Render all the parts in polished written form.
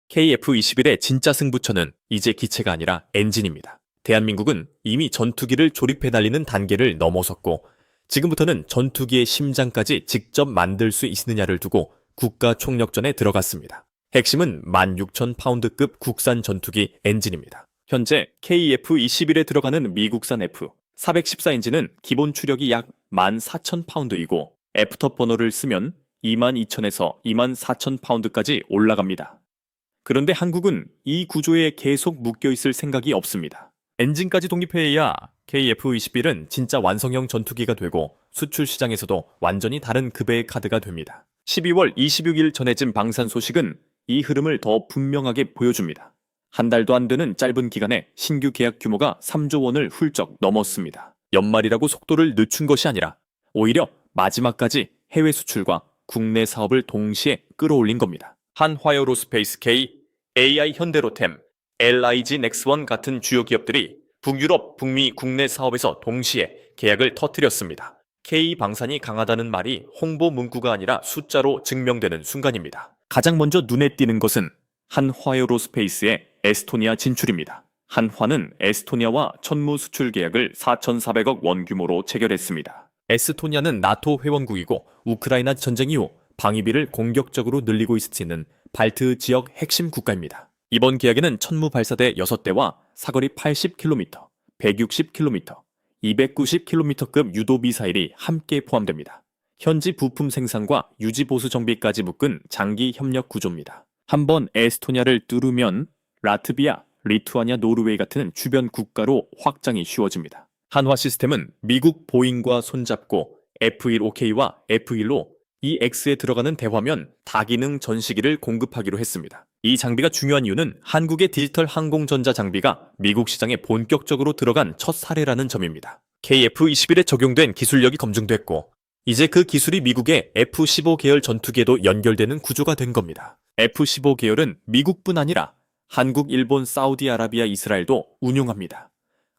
KF-21의 진짜 승부처는 이제 기체가 아니라 엔진입니다. 대한민국은 이미 전투기를 조립해 달리는 단계를 넘어섰고 지금부터는 전투기의 심장까지 직접 만들 수 있느냐를 두고 국가 총력전에 들어갔습니다. 핵심은 16,000파운드급 국산 전투기 엔진입니다. 현재 KF-21에 들어가는 미국산 F-414 엔진은 기본 추력이 약 14,000파운드이고 F톱 버너를 쓰면 22,000에서 24,000파운드까지 올라갑니다. 그런데 한국은 이 구조에 계속 묶여있을 생각이 없습니다. 엔진까지 독립해야 KF-21은 진짜 완성형 전투기가 되고 수출 시장에서도 완전히 다른 급의 카드가 됩니다. 12월 26일 전해진 방산 소식은 이 흐름을 더 분명하게 보여줍니다. 한 달도 안 되는 짧은 기간에 신규 계약 규모가 3조 원을 훌쩍 넘었습니다. 연말이라고 속도를 늦춘 것이 아니라 오히려 마지막까지 해외 수출과 국내 사업을 동시에 끌어올린 겁니다. 한화요로스페이스 K, AI 현대로템, LIG 넥스원 같은 주요 기업들이 북유럽, 북미 국내 사업에서 동시에 계약을 터뜨렸습니다. K방산이 강하다는 말이 홍보 문구가 아니라 숫자로 증명되는 순간입니다. 가장 먼저 눈에 띄는 것은 한화요로스페이스의 에스토니아 진출입니다. 한화는 에스토니아와 천무 수출 계약을 4,400억 원 규모로 체결했습니다. 에스토니아는 나토 회원국이고 우크라이나 전쟁 이후 방위비를 공격적으로 늘리고 있는 발트 지역 핵심 국가입니다. 이번 계약에는 천무 발사대 6대와 사거리 80km, 160km, 290km급 유도 미사일이 함께 포함됩니다. 현지 부품 생산과 유지 보수 정비까지 묶은 장기 협력 구조입니다. 한번 에스토니아를 뚫으면 라트비아, 리투아니아, 노르웨이 같은 주변 국가로 확장이 쉬워집니다. 한화 시스템은 미국 보잉과 손잡고 F-15K와 F-15 EX에 들어가는 대화면 다기능 전시기를 공급하기로 했습니다. 이 장비가 중요한 이유는 한국의 디지털 항공전자 장비가 미국 시장에 본격적으로 들어간 첫 사례라는 점입니다. KF-21에 적용된 기술력이 검증됐고 이제 그 기술이 미국의 F-15 계열 전투기에도 연결되는 구조가 된 겁니다. F-15 계열은 미국뿐 아니라 한국, 일본, 사우디아라비아, 이스라엘도 운용합니다.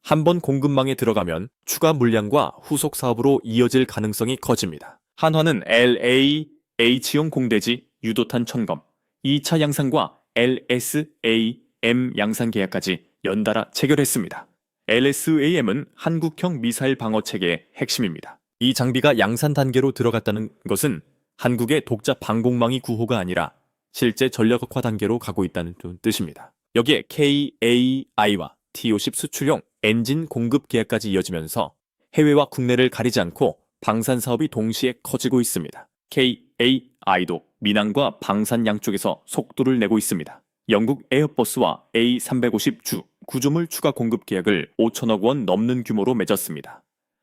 한번 공급망에 들어가면 추가 물량과 후속 사업으로 이어질 가능성이 커집니다. 한화는 LA, H용 공대지, 유도탄 천검, 2차 양산과 LSAM 양산 계약까지 연달아 체결했습니다. LSAM은 한국형 미사일 방어 체계의 핵심입니다. 이 장비가 양산 단계로 들어갔다는 것은 한국의 독자 방공망이 구호가 아니라 실제 전력화 단계로 가고 있다는 뜻입니다. 여기에 KAI와 T-50 수출용 엔진 공급 계약까지 이어지면서 해외와 국내를 가리지 않고 방산 사업이 동시에 커지고 있습니다. KAI도 민항과 방산 양쪽에서 속도를 내고 있습니다. 영국 에어버스와 A350주 구조물 추가 공급 계약을 5천억 원 넘는 규모로 맺었습니다.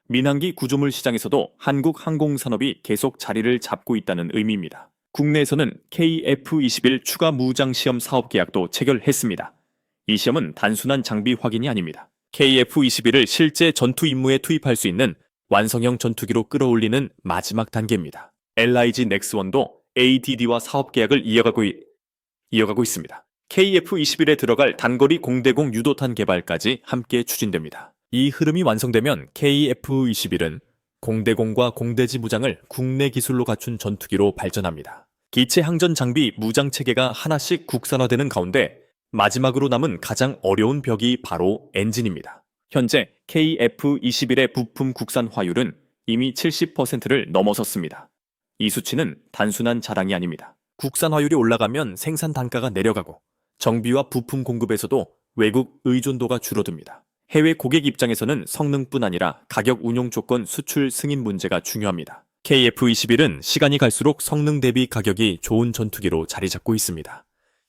민항기 구조물 시장에서도 한국 항공산업이 계속 자리를 잡고 있다는 의미입니다. 국내에서는 KF-21 추가 무장 시험 사업 계약도 체결했습니다. 이 시험은 단순한 장비 확인이 아닙니다. KF-21을 실제 전투 임무에 투입할 수 있는 완성형 전투기로 끌어올리는 마지막 단계입니다. LIG 넥스원도 ADD와 사업 계약을 이어가고 있습니다. KF-21에 들어갈 단거리 공대공 유도탄 개발까지 함께 추진됩니다. 이 흐름이 완성되면 KF-21은 공대공과 공대지 무장을 국내 기술로 갖춘 전투기로 발전합니다. 기체 항전 장비 무장 체계가 하나씩 국산화되는 가운데 마지막으로 남은 가장 어려운 벽이 바로 엔진입니다. 현재 KF-21의 부품 국산화율은 이미 70%를 넘어섰습니다. 이 수치는 단순한 자랑이 아닙니다. 국산화율이 올라가면 생산 단가가 내려가고 정비와 부품 공급에서도 외국 의존도가 줄어듭니다. 해외 고객 입장에서는 성능뿐 아니라 가격 운용 조건 수출 승인 문제가 중요합니다. KF-21은 시간이 갈수록 성능 대비 가격이 좋은 전투기로 자리 잡고 있습니다.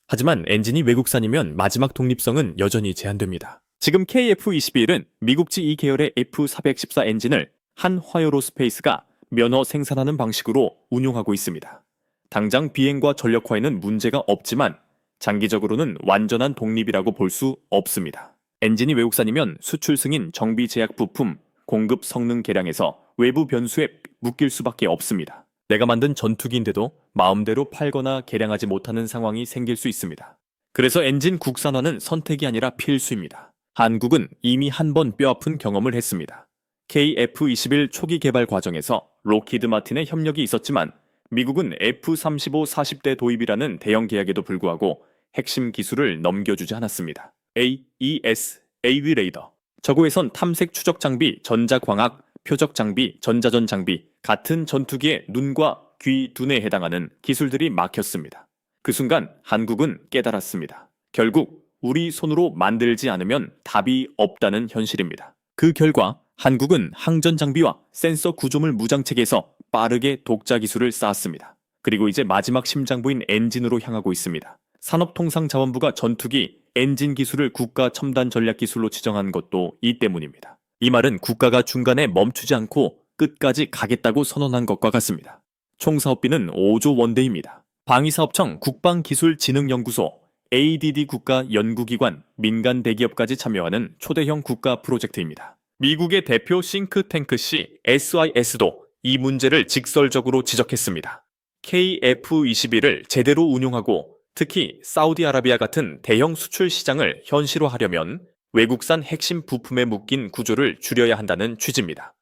하지만 엔진이 외국산이면 마지막 독립성은 여전히 제한됩니다. 지금 KF-21은 미국지 이 계열의 F-414 엔진을 한화요로스페이스가 면허 생산하는 방식으로 운용하고 있습니다. 당장 비행과 전력화에는 문제가 없지만 장기적으로는 완전한 독립이라고 볼 수 없습니다. 엔진이 외국산이면 수출 승인, 정비 제약 부품, 공급 성능 개량에서 외부 변수에 묶일 수밖에 없습니다. 내가 만든 전투기인데도 마음대로 팔거나 개량하지 못하는 상황이 생길 수 있습니다. 그래서 엔진 국산화는 선택이 아니라 필수입니다. 한국은 이미 한 번 뼈아픈 경험을 했습니다. KF-21 초기 개발 과정에서 록히드 마틴의 협력이 있었지만 미국은 F-35 40대 도입이라는 대형 계약에도 불구하고 핵심 기술을 넘겨주지 않았습니다. AES, AV 레이더. 저고에선 탐색 추적 장비, 전자광학, 표적 장비, 전자전 장비, 같은 전투기의 눈과 귀, 두뇌에 해당하는 기술들이 막혔습니다. 그 순간 한국은 깨달았습니다. 결국 우리 손으로 만들지 않으면 답이 없다는 현실입니다. 그 결과 한국은 항전 장비와 센서 구조물 무장체계에서 빠르게 독자 기술을 쌓았습니다. 그리고 이제 마지막 심장부인 엔진으로 향하고 있습니다. 산업통상자원부가 전투기, 엔진 기술을 국가 첨단 전략 기술로 지정한 것도 이 때문입니다. 이 말은 국가가 중간에 멈추지 않고 끝까지 가겠다고 선언한 것과 같습니다. 총 사업비는 5조 원대입니다. 방위사업청 국방기술진흥연구소, ADD 국가연구기관, 민간 대기업까지 참여하는 초대형 국가 프로젝트입니다. 미국의 대표 싱크탱크시 SIS도 이 문제를 직설적으로 지적했습니다. KF-21을 제대로 운용하고 특히 사우디아라비아 같은 대형 수출 시장을 현실화하려면 외국산 핵심 부품에 묶인 구조를 줄여야 한다는 취지입니다.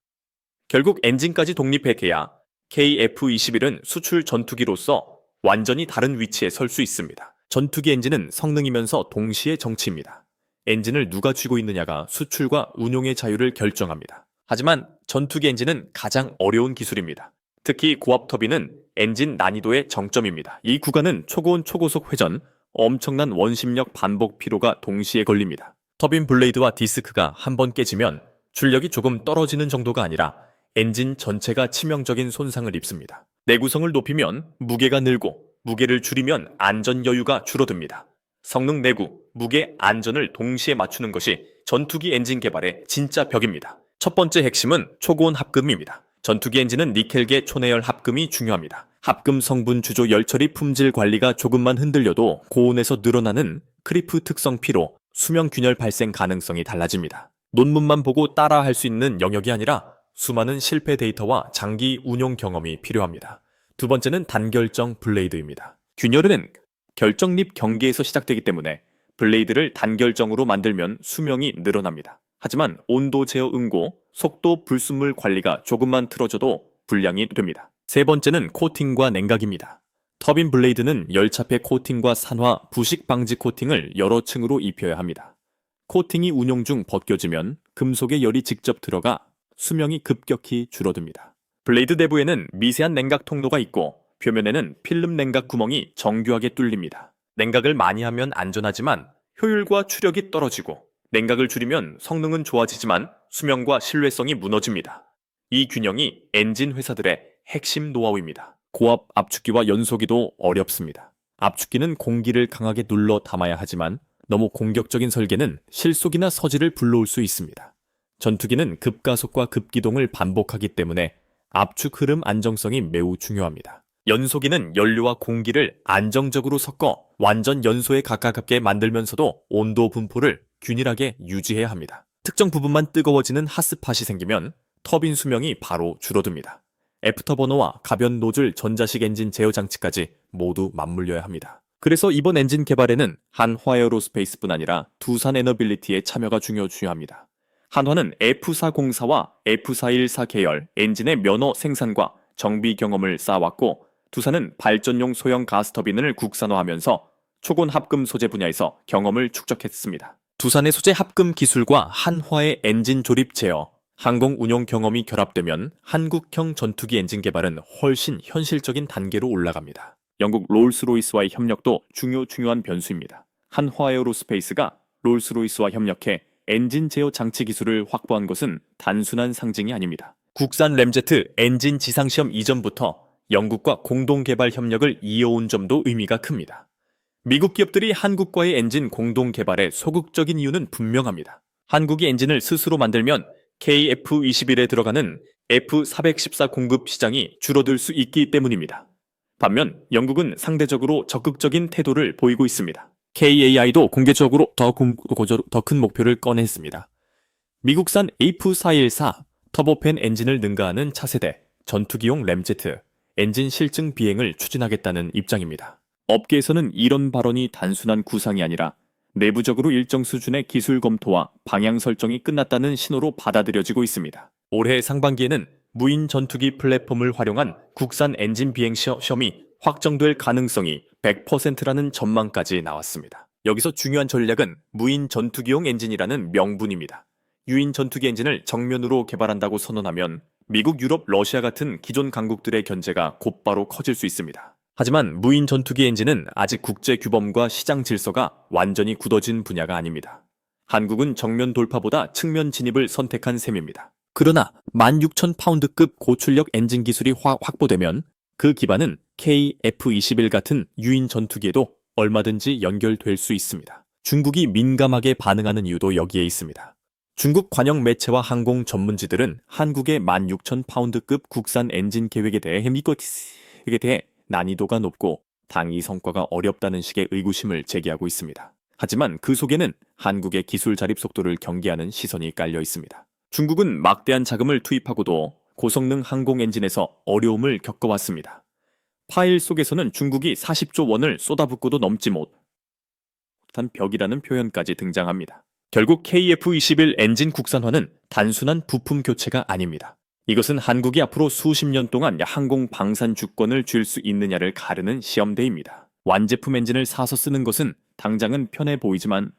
결국 엔진까지 독립해야 KF-21은 수출 전투기로서 완전히 다른 위치에 설 수 있습니다. 전투기 엔진은 성능이면서 동시에 정치입니다. 엔진을 누가 쥐고 있느냐가 수출과 운용의 자유를 결정합니다. 하지만 전투기 엔진은 가장 어려운 기술입니다. 특히 고압 터빈은 엔진 난이도의 정점입니다. 이 구간은 초고온 초고속 회전, 엄청난 원심력 반복 피로가 동시에 걸립니다. 터빈 블레이드와 디스크가 한번 깨지면 출력이 조금 떨어지는 정도가 아니라 엔진 전체가 치명적인 손상을 입습니다. 내구성을 높이면 무게가 늘고 무게를 줄이면 안전 여유가 줄어듭니다. 성능 내구, 무게, 안전을 동시에 맞추는 것이 전투기 엔진 개발의 진짜 벽입니다. 첫 번째 핵심은 초고온 합금입니다. 전투기 엔진은 니켈계 초내열 합금이 중요합니다. 합금 성분 주조 열처리 품질 관리가 조금만 흔들려도 고온에서 늘어나는 크리프 특성 피로, 수명 균열 발생 가능성이 달라집니다. 논문만 보고 따라할 수 있는 영역이 아니라 수많은 실패 데이터와 장기 운용 경험이 필요합니다. 두 번째는 단결정 블레이드입니다. 균열은 결정립 경계에서 시작되기 때문에 블레이드를 단결정으로 만들면 수명이 늘어납니다. 하지만 온도 제어 응고, 속도 불순물 관리가 조금만 틀어져도 불량이 됩니다. 세 번째는 코팅과 냉각입니다. 터빈 블레이드는 열차폐 코팅과 산화, 부식 방지 코팅을 여러 층으로 입혀야 합니다. 코팅이 운용 중 벗겨지면 금속의 열이 직접 들어가 수명이 급격히 줄어듭니다. 블레이드 내부에는 미세한 냉각 통로가 있고 표면에는 필름 냉각 구멍이 정교하게 뚫립니다. 냉각을 많이 하면 안전하지만 효율과 추력이 떨어지고 냉각을 줄이면 성능은 좋아지지만 수명과 신뢰성이 무너집니다. 이 균형이 엔진 회사들의 핵심 노하우입니다. 고압 압축기와 연소기도 어렵습니다. 압축기는 공기를 강하게 눌러 담아야 하지만 너무 공격적인 설계는 실속이나 서지를 불러올 수 있습니다. 전투기는 급가속과 급기동을 반복하기 때문에 압축 흐름 안정성이 매우 중요합니다. 연소기는 연료와 공기를 안정적으로 섞어 완전 연소에 가깝게 만들면서도 온도 분포를 균일하게 유지해야 합니다. 특정 부분만 뜨거워지는 핫스팟이 생기면 터빈 수명이 바로 줄어듭니다. 애프터버너와 가변 노즐 전자식 엔진 제어 장치까지 모두 맞물려야 합니다. 그래서 이번 엔진 개발에는 한화에어로스페이스뿐 아니라 두산에너빌리티의 참여가 중요합니다. 한화는 F404와 F414 계열 엔진의 면허 생산과 정비 경험을 쌓아왔고 두산은 발전용 소형 가스터빈을 국산화하면서 초고온 합금 소재 분야에서 경험을 축적했습니다. 두산의 소재 합금 기술과 한화의 엔진 조립 제어, 항공 운용 경험이 결합되면 한국형 전투기 엔진 개발은 훨씬 현실적인 단계로 올라갑니다. 영국 롤스로이스와의 협력도 중요한 변수입니다. 한화에어로스페이스가 롤스로이스와 협력해 엔진 제어 장치 기술을 확보한 것은 단순한 상징이 아닙니다. 국산 램제트 엔진 지상시험 이전부터 영국과 공동개발 협력을 이어온 점도 의미가 큽니다. 미국 기업들이 한국과의 엔진 공동개발에 소극적인 이유는 분명합니다. 한국이 엔진을 스스로 만들면 KF-21에 들어가는 F-414 공급 시장이 줄어들 수 있기 때문입니다. 반면 영국은 상대적으로 적극적인 태도를 보이고 있습니다. KAI도 공개적으로 더 큰 목표를 꺼냈습니다. 미국산 F414 터보팬 엔진을 능가하는 차세대 전투기용 램제트 엔진 실증 비행을 추진하겠다는 입장입니다. 업계에서는 이런 발언이 단순한 구상이 아니라 내부적으로 일정 수준의 기술 검토와 방향 설정이 끝났다는 신호로 받아들여지고 있습니다. 올해 상반기에는 무인 전투기 플랫폼을 활용한 국산 엔진 비행 시험이 확정될 가능성이 100%라는 전망까지 나왔습니다. 여기서 중요한 전략은 무인 전투기용 엔진이라는 명분입니다. 유인 전투기 엔진을 정면으로 개발한다고 선언하면 미국, 유럽, 러시아 같은 기존 강국들의 견제가 곧바로 커질 수 있습니다. 하지만 무인 전투기 엔진은 아직 국제 규범과 시장 질서가 완전히 굳어진 분야가 아닙니다. 한국은 정면 돌파보다 측면 진입을 선택한 셈입니다. 그러나 16,000파운드급 고출력 엔진 기술이 확보되면 그 기반은 KF-21 같은 유인 전투기에도 얼마든지 연결될 수 있습니다. 중국이 민감하게 반응하는 이유도 여기에 있습니다. 중국 관영 매체와 항공 전문지들은 한국의 16,000파운드급 국산 엔진 계획에 대해 난이도가 높고 당이 성과가 어렵다는 식의 의구심을 제기하고 있습니다. 하지만 그 속에는 한국의 기술 자립 속도를 경계하는 시선이 깔려 있습니다. 중국은 막대한 자금을 투입하고도 고성능 항공 엔진에서 어려움을 겪어왔습니다. 파일 속에서는 중국이 40조 원을 쏟아붓고도 넘지 못한 벽이라는 표현까지 등장합니다. 결국 KF-21 엔진 국산화는 단순한 부품 교체가 아닙니다. 이것은 한국이 앞으로 수십 년 동안 항공 방산 주권을 쥘 수 있느냐를 가르는 시험대입니다. 완제품 엔진을 사서 쓰는 것은 당장은 편해 보이지만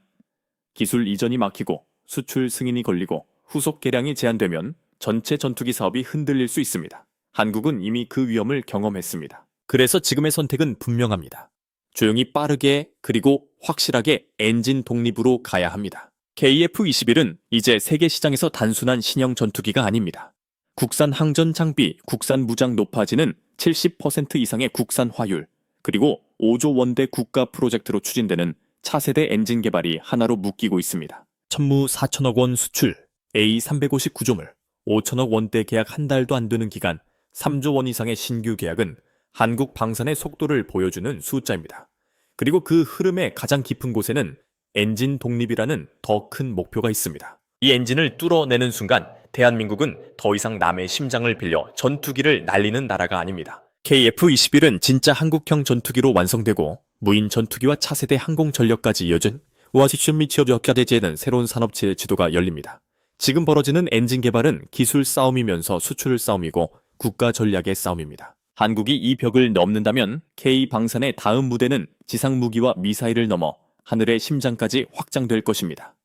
기술 이전이 막히고 수출 승인이 걸리고 후속 개량이 제한되면 전체 전투기 사업이 흔들릴 수 있습니다. 한국은 이미 그 위험을 경험했습니다. 그래서 지금의 선택은 분명합니다. 조용히 빠르게 그리고 확실하게 엔진 독립으로 가야 합니다. KF-21은 이제 세계 시장에서 단순한 신형 전투기가 아닙니다. 국산 항전 장비, 국산 무장 높아지는 70% 이상의 국산화율, 그리고 5조 원대 국가 프로젝트로 추진되는 차세대 엔진 개발이 하나로 묶이고 있습니다. 천무 4천억 원 수출, A359조물, 5천억 원대 계약 한 달도 안 되는 기간, 3조 원 이상의 신규 계약은 한국 방산의 속도를 보여주는 숫자입니다. 그리고 그 흐름의 가장 깊은 곳에는 엔진 독립이라는 더 큰 목표가 있습니다. 이 엔진을 뚫어내는 순간 대한민국은 더 이상 남의 심장을 빌려 전투기를 날리는 나라가 아닙니다. KF-21은 진짜 한국형 전투기로 완성되고 무인 전투기와 차세대 항공 전력까지 이어진 우아시션 및 지역까지는 새로운 산업체의 지도가 열립니다. 지금 벌어지는 엔진 개발은 기술 싸움이면서 수출 싸움이고 국가 전략의 싸움입니다. 한국이 이 벽을 넘는다면 K방산의 다음 무대는 지상 무기와 미사일을 넘어 하늘의 심장까지 확장될 것입니다.